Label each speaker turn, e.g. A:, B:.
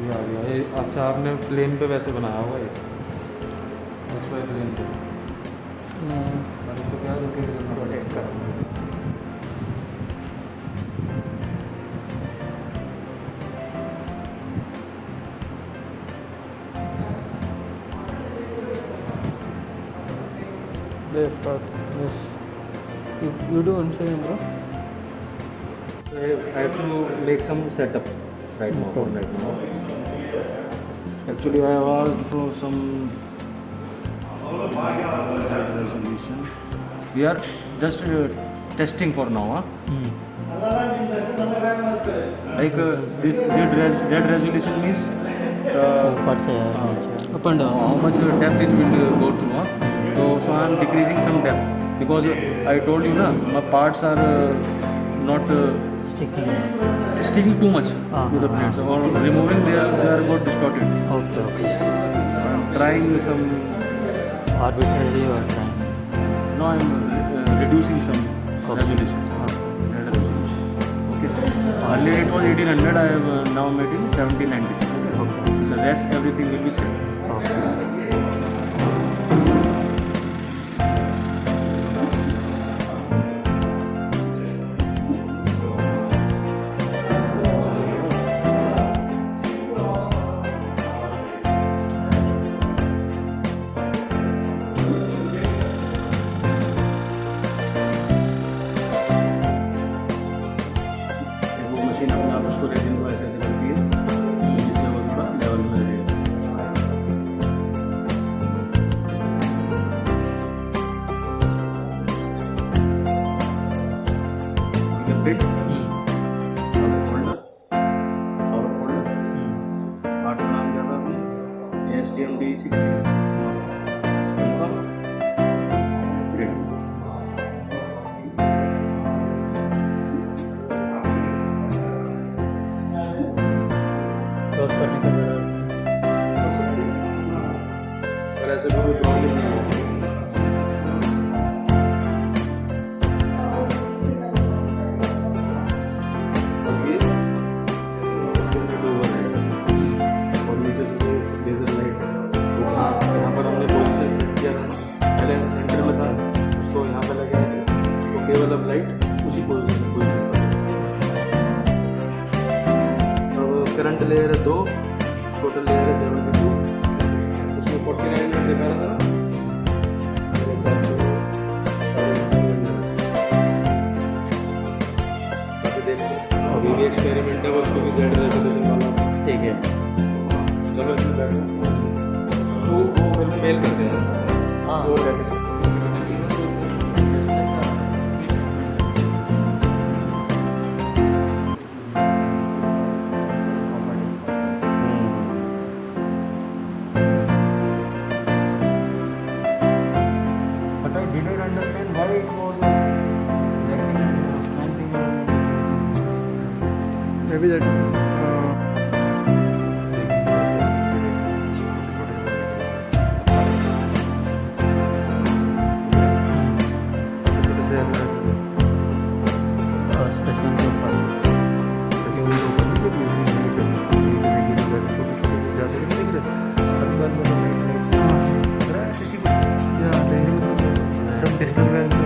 A: ये आ गया ये। अच्छा आपने प्लेन पे वैसे बनाया हुआ है XY प्लेन पे। इसको क्या रोटेट करना पड़ेगा?
B: Left part. Yes. You do one second, bro.
A: I have to make some setup right now.
B: Okay.
A: Right now. Actually, I have asked for some resolution. We are just testing for now. Like this Z resolution means
B: Up and down.
A: how much depth it will go through. So I am decreasing some depth because I told you na my parts are not sticking too much to the plates or removing they are got distorted.
B: Okay.
A: I am trying some
B: Arbitrarily you are trying.
A: now I am reducing some resolution. Okay. Earlier it was 1800. I have now made it 1796. Okay. The rest everything will be same.
B: Okay.
A: Machine अपने आप उसको resin को ऐसे ऐसे करती है जिससे वो थोड़ा लेवल में रहेगा। You can fit solid folder part का नाम क्या था आपने? STMD60 grid।
B: Close करने का जरा
A: और ऐसे भी कोई प्रॉब्लम नहीं है। और ये इसके अंदर डोवर रहेगा और नीचे से ये लेजर लाइट है। तो यहाँ पर हमने पोजीशन सेट किया था पहले सेंटर में था उसको यहाँ पे लगा है तो केवल अब लाइट उसी पोजीशन पर करंट लेयर है 2 टोटल लेयर है 72 उसमें 49 में दिखा रहा था मेरे हिसाब से बाकी देखते अभी भी एक्सपेरिमेंट है उसको भी जेड रेजोल्यूशन वाला
B: ठीक है।
A: चलो इसमें बैठो वो मेरे को मेल कर देना
B: हाँ।
A: वो लेके didn't understand why it was relaxing and slanting.
B: Maybe that.
A: Some disturbance